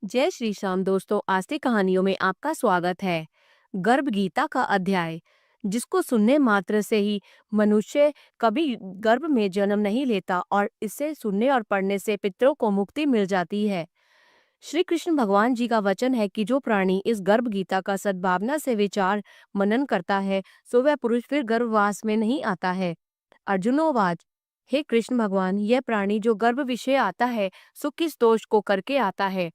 जय श्री श्याम दोस्तों, आस्तिक कहानियों में आपका स्वागत है। गर्भ गीता का अध्याय, जिसको सुनने मात्र से ही मनुष्य कभी गर्भ में जन्म नहीं लेता और इसे सुनने और पढ़ने से पितरों को मुक्ति मिल जाती है। श्री कृष्ण भगवान जी का वचन है कि जो प्राणी इस गर्भ गीता का सद्भावना से विचार मनन करता है, सो वह पुरुष फिर गर्भवास में नहीं आता है। अर्जुनोवाच, हे कृष्ण भगवान, यह प्राणी जो गर्भ विषय आता है, सो किस दोष को करके आता है?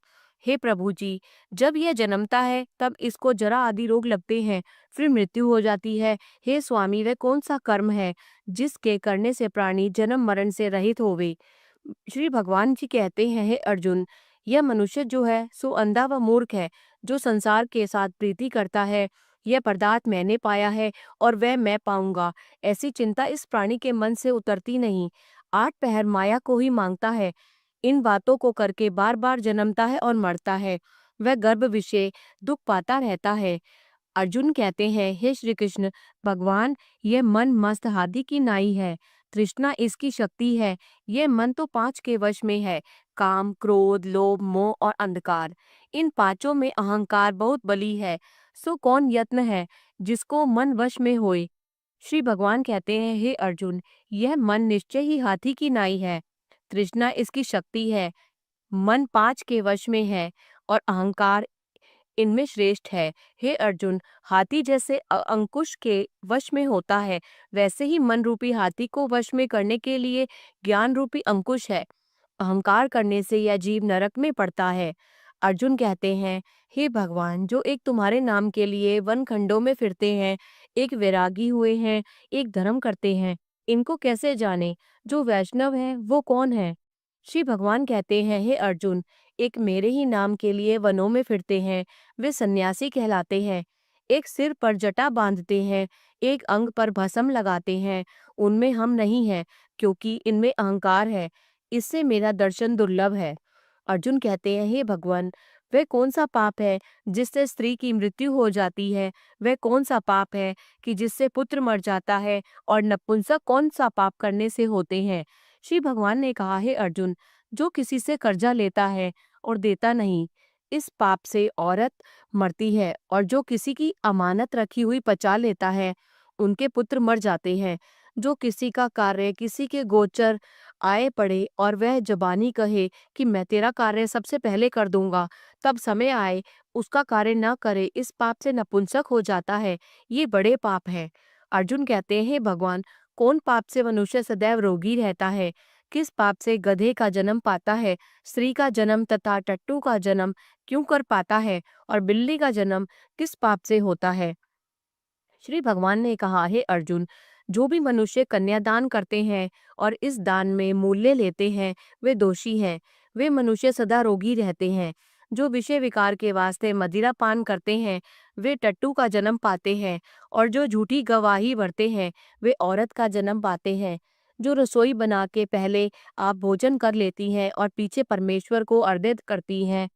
हे प्रभु जी, जब यह जन्मता है तब इसको जरा आदि रोग लगते हैं, फिर मृत्यु हो जाती है। हे स्वामी, वह कौन सा कर्म है जिसके करने से प्राणी जन्म मरण से रहित होवे? श्री भगवान जी कहते हैं, हे अर्जुन, यह मनुष्य जो है सो अंधा व मूर्ख है, जो संसार के साथ प्रीति करता है। यह पदार्थ मैंने पाया है और वह मैं पाऊंगा, ऐसी चिंता इस प्राणी के मन से उतरती नहीं। आठ पहर माया को ही मांगता है, इन बातों को करके बार बार जन्मता है और मरता है। वह गर्भ विषय दुख पाता रहता है। अर्जुन कहते हैं, हे श्री कृष्ण भगवान, यह मन मस्त हाथी की नाई है। तृष्णा इसकी शक्ति है। यह मन तो पांच के वश में है, काम, क्रोध, लोभ, मोह और अंधकार। इन पांचों में अहंकार बहुत बली है। सो कौन यत्न है जिसको मन वश में होए? श्री भगवान कहते हैं, हे अर्जुन, यह मन निश्चय ही हाथी की नाई है। तृष्णा इसकी शक्ति है। मन पांच के वश में है और अहंकार इनमें श्रेष्ठ है। हे अर्जुन, हाथी जैसे अंकुश के वश में होता है, वैसे ही मन रूपी हाथी को वश में करने के लिए ज्ञान रूपी अंकुश है। अहंकार करने से यह जीव नरक में पड़ता है। अर्जुन कहते हैं, हे भगवान, जो एक तुम्हारे नाम के लिए वन खंडों में फिरते हैं, एक वैरागी हुए हैं, एक धर्म करते हैं, इनको कैसे जाने? जो वैष्णव है वो कौन है? श्री भगवान कहते हैं, हे अर्जुन, एक मेरे ही नाम के लिए वनों में फिरते हैं, वे सन्यासी कहलाते हैं। एक सिर पर जटा बांधते हैं, एक अंग पर भस्म लगाते हैं, उनमें हम नहीं हैं, क्योंकि इनमें अहंकार है। इससे मेरा दर्शन दुर्लभ है। अर्जुन कहते हैं, हे भगवान, वह कौन सा पाप है जिससे स्त्री की मृत्यु हो जाती है? वह कौन सा पाप है कि जिससे पुत्र मर जाता है? और नपुंसक कौन सा पाप करने से होते हैं? श्री भगवान ने कहा, हे अर्जुन, जो किसी से कर्जा लेता है और देता नहीं, इस पाप से औरत मरती है। और जो किसी की अमानत रखी हुई पचा लेता है, उनके पुत्र मर जाते हैं। जो किसी का कार्य किसी के गोचर आए पड़े और वह जबानी कहे कि मैं तेरा कार्य सबसे पहले कर दूंगा, तब समय आए उसका कार्य न करे, इस पाप से नपुंसक हो जाता है। ये बड़े पाप है। अर्जुन कहते हैं, हे भगवान, कौन पाप से मनुष्य सदैव रोगी रहता है? किस पाप से गधे का जन्म पाता है, स्त्री का जन्म तथा टट्टू का जन्म क्यों कर पाता है, और बिल्ली का जन्म किस पाप से होता है? श्री भगवान ने कहा, हे अर्जुन, जो भी मनुष्य कन्यादान करते हैं और इस दान में मूल्य लेते हैं, वे दोषी हैं। वे मनुष्य सदा रोगी रहते हैं। जो विषय विकार के वास्ते मदिरा पान करते हैं, वे टट्टू का जन्म पाते हैं। और जो झूठी गवाही भरते हैं, वे औरत का जन्म पाते हैं। जो रसोई बना के पहले आप भोजन कर लेती हैं और पीछे परमेश्वर को अर्पित करती हैं,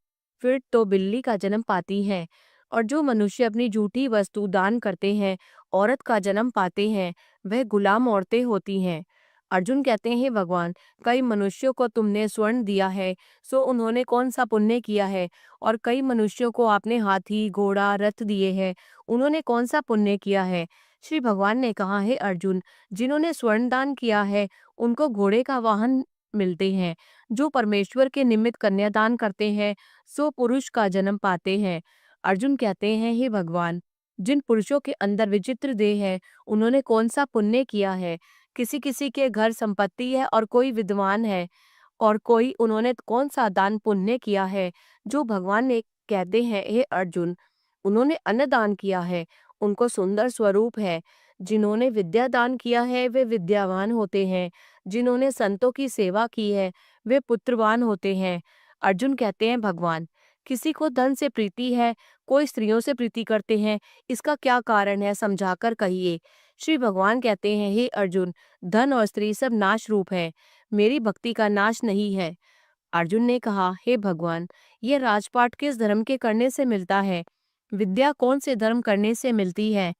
फिर तो बिल्ली का जन्म पाती हैं। और जो मनुष्य अपनी झूठी वस्तु दान करते हैं, औरत का जन्म पाते हैं, वह गुलाम औरतें होती हैं। अर्जुन कहते हैं, हे भगवान, कई मनुष्यों को तुमने स्वर्ण दिया है, सो उन्होंने कौन सा पुण्य किया है? और कई मनुष्यों को आपने हाथी, घोड़ा, रथ दिए हैं, उन्होंने कौन सा पुण्य किया है? श्री भगवान ने कहा, हे अर्जुन, जिन्होंने स्वर्ण दान किया है, उनको घोड़े का वाहन मिलते हैं। जो परमेश्वर के निमित्त कन्यादान करते हैं, सो पुरुष का जन्म पाते हैं। अर्जुन कहते हैं, हे भगवान, जिन पुरुषों के अंदर विचित्र देह है, उन्होंने कौन सा पुण्य किया है? किसी किसी के घर संपत्ति है और कोई विद्वान है, और कोई उन्होंने कौन सा दान पुण्य किया है? जो भगवान ने कहते हैं, हे अर्जुन, उन्होंने अन्न दान किया है, उनको सुंदर स्वरूप है। जिन्होंने विद्या दान किया है, वे विद्यावान होते हैं। जिन्होंने संतों की सेवा की है, वे पुत्रवान होते हैं। अर्जुन कहते हैं, भगवान, किसी को धन से प्रीति है, कोई स्त्रियों से प्रीति करते हैं, इसका क्या कारण है, समझाकर कहिए। श्री भगवान कहते हैं, हे अर्जुन, धन और स्त्री सब नाश रूप है, मेरी भक्ति का नाश नहीं है। अर्जुन ने कहा, हे भगवान, ये राजपाट किस धर्म के करने से मिलता है? विद्या कौन से धर्म करने से मिलती है?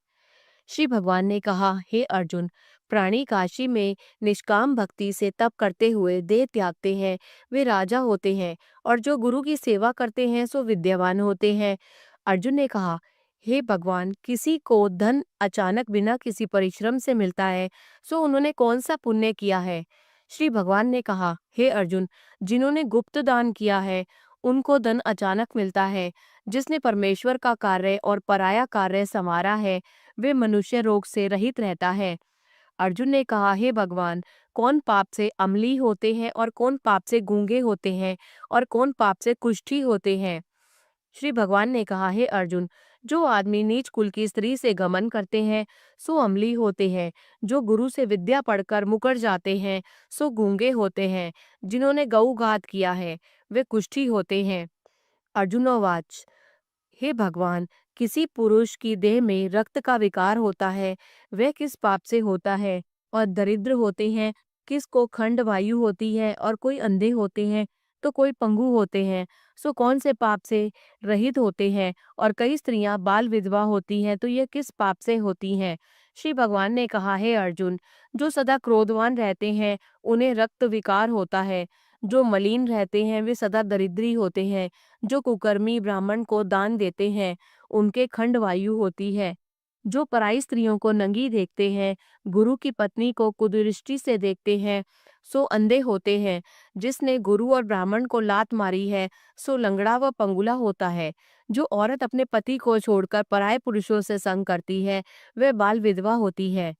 श्री भगवान ने कहा, हे अर्जुन, प्राणी काशी में निष्काम भक्ति से तप करते हुए देह त्यागते हैं, वे राजा होते हैं, और जो गुरु की सेवा करते हैं सो विद्यावान होते हैं। अर्जुन ने कहा, हे भगवान, किसी को धन अचानक बिना किसी परिश्रम से मिलता है, सो उन्होंने कौन सा पुण्य किया है? श्री भगवान ने कहा, हे अर्जुन, जिन्होंने गुप्त दान किया है उनको धन अचानक मिलता है। जिसने परमेश्वर का कार्य और पराया कार्य संवारा है, वे मनुष्य रोग से रहित रहता है। अर्जुन ने कहा, हे भगवान, कौन पाप से अम्ली होते हैं और कौन पाप से गूंगे होते हैं और कौन पाप से कुष्ठी होते हैं? श्री भगवान ने कहा, हे अर्जुन, जो आदमी नीच कुल की स्त्री से गमन करते हैं सो अम्ली होते हैं। जो गुरु से विद्या पढ़कर मुकर जाते हैं सो गूंगे होते हैं। जिन्होंने गौघात किया है वे कुष्ठी होते हैं। अर्जुनोवाच, हे भगवान, किसी पुरुष की देह में रक्त का विकार होता है, वह किस पाप से होता है? और दरिद्र होते हैं, किसको खंड वायु होती है, और कोई अंधे होते हैं तो कोई पंगु होते हैं, सो कौन से पाप से रहित होते हैं? और कई स्त्रियां बाल विधवा होती हैं तो ये किस पाप से होती हैं? श्री भगवान ने कहा, हे अर्जुन, जो सदा क्रोधवान रहते हैं उन्हें रक्त विकार होता है। जो मलिन रहते हैं वे सदा दरिद्री होते हैं। जो कुकर्मी ब्राह्मण को दान देते हैं उनके खंड वायु होती है। जो पराई स्त्रियों को नंगी देखते हैं, गुरु की पत्नी को कुदृष्टि से देखते हैं, सो अंधे होते हैं। जिसने गुरु और ब्राह्मण को लात मारी है सो लंगड़ा व पंगुला होता है। जो औरत अपने पति को छोड़कर पराये पुरुषों से संग करती है वह बाल विधवा होती है।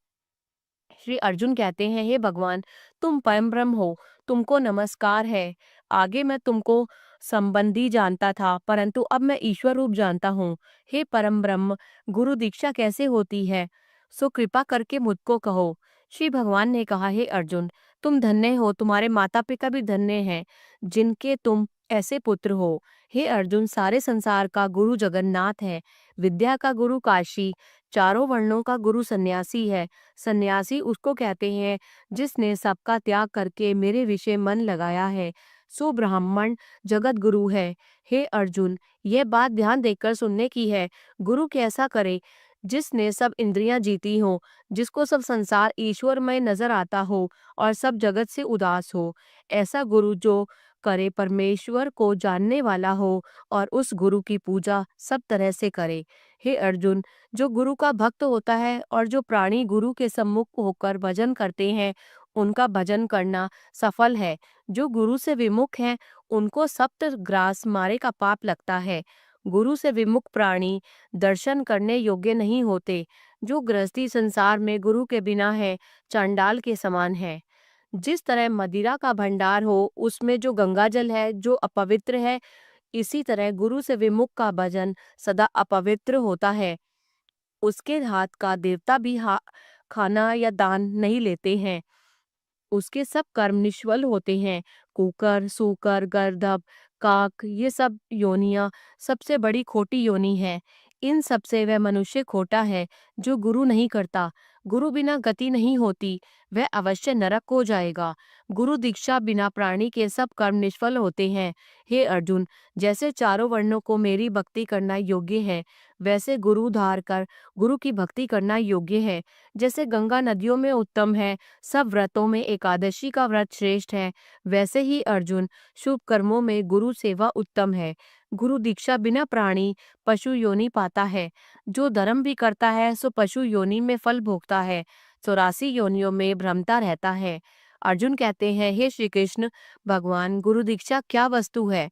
श्री अर्जुन कहते हैं, हे भगवान, तुम परम ब्रह्म हो, तुमको नमस्कार है। आगे मैं तुमको संबंधी जानता था, परंतु अब मैं ईश्वर रूप जानता हूँ। हे परम ब्रह्म, गुरु दीक्षा कैसे होती है? सो कृपा करके मुझको कहो। श्री भगवान ने कहा, हे अर्जुन, तुम धन्य हो, तुम्हारे माता पिता भी धन्य हैं, जिनके तुम ऐसे पुत्र हो। हे अर्जुन, सारे संसार का गुरु जगन्नाथ है। विद्या का गुरु काशी, चारों वर्णों का गुरु सन्यासी है। सन्यासी उसको कहते हैं जिसने सबका त्याग करके मेरे विषय मन लगाया है, सो ब्राह्मण जगत गुरु है। हे अर्जुन, यह बात ध्यान देकर सुनने की है। गुरु कैसा करे? जिसने सब इंद्रियां जीती हो, जिसको सब संसार ईश्वरमय नजर आता हो और सब जगत से उदास हो। ऐसा गुरु जो करे परमेश्वर को जानने वाला हो और उस गुरु की पूजा सब तरह से करे। हे अर्जुन, जो गुरु का भक्त होता है और जो प्राणी गुरु के सम्मुख होकर भजन करते हैं उनका भजन करना सफल है। जो गुरु से विमुख हैं उनको सप्त ग्रास मारे का पाप लगता है। गुरु से विमुख प्राणी दर्शन करने योग्य नहीं होते। जो गृहस्थी संसार में गुरु के बिना है चांडाल के समान है। जिस तरह मदिरा का भंडार हो उसमें जो गंगा जल है जो अपवित्र है, इसी तरह गुरु से विमुख का भजन सदा अपवित्र होता है। उसके हाथ का देवता भी खाना या दान नहीं लेते हैं। उसके सब कर्म निष्फल होते हैं। कुकर, सूकर, गर्दभ, काक, ये सब योनियां सबसे बड़ी खोटी योनि है। इन सब से वह मनुष्य खोटा है जो गुरु नहीं करता। गुरु बिना गति नहीं होती, वह अवश्य नरक हो जाएगा। गुरु दीक्षा बिना प्राणी के सब कर्म निष्फल होते हैं। हे अर्जुन, जैसे चारों वर्णों को मेरी भक्ति करना योग्य है, वैसे गुरु धार कर गुरु की भक्ति करना योग्य है। जैसे गंगा नदियों में उत्तम है, सब व्रतों में एकादशी का व्रत श्रेष्ठ है, वैसे ही अर्जुन शुभ कर्मों में गुरु सेवा उत्तम है। गुरु दीक्षा बिना प्राणी पशु योनि पाता है। जो धर्म भी करता है सो पशु योनि में फल भोगता है, 84 योनियों में भ्रमता रहता है। अर्जुन कहते हैं, हे श्री कृष्ण भगवान, गुरु दीक्षा क्या वस्तु है?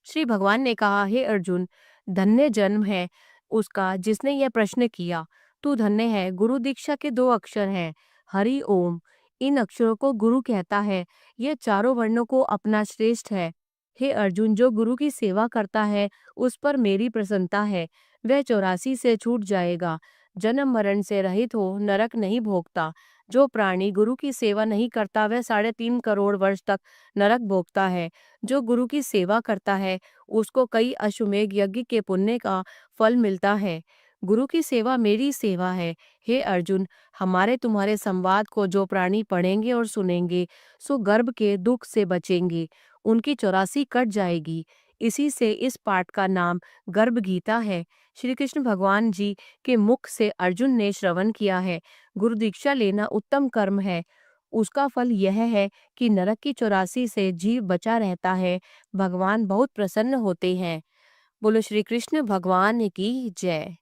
श्री भगवान ने कहा, हे अर्जुन, धन्य जन्म है उसका जिसने यह प्रश्न किया। तू धन्य है। गुरु दीक्षा के दो अक्षर हैं, हरि ओम। इन अक्षरों को गुरु कहता है। यह चारों वर्णों को अपना श्रेष्ठ है। हे अर्जुन, जो गुरु की सेवा करता है उस पर मेरी प्रसन्नता है। वह 84 से छूट जाएगा, जन्म मरण से रहित हो, नरक नहीं भोगता। जो प्राणी गुरु की सेवा नहीं करता वह 3.5 करोड़ वर्ष तक नरक भोगता है। जो गुरु की सेवा करता है उसको कई अश्वमेघ यज्ञ के पुण्य का फल मिलता है। गुरु की सेवा मेरी सेवा है। हे अर्जुन, हमारे तुम्हारे संवाद को जो प्राणी पढ़ेंगे और सुनेंगे सो गर्भ के दुख से बचेंगे, उनकी 84 कट जाएगी। इसी से इस पाठ का नाम गर्भ गीता है। श्री कृष्ण भगवान जी के मुख से अर्जुन ने श्रवण किया है। गुरु दीक्षा लेना उत्तम कर्म है। उसका फल यह है कि नरक की 84 से जीव बचा रहता है। भगवान बहुत प्रसन्न होते हैं। बोलो श्री कृष्ण भगवान की जय।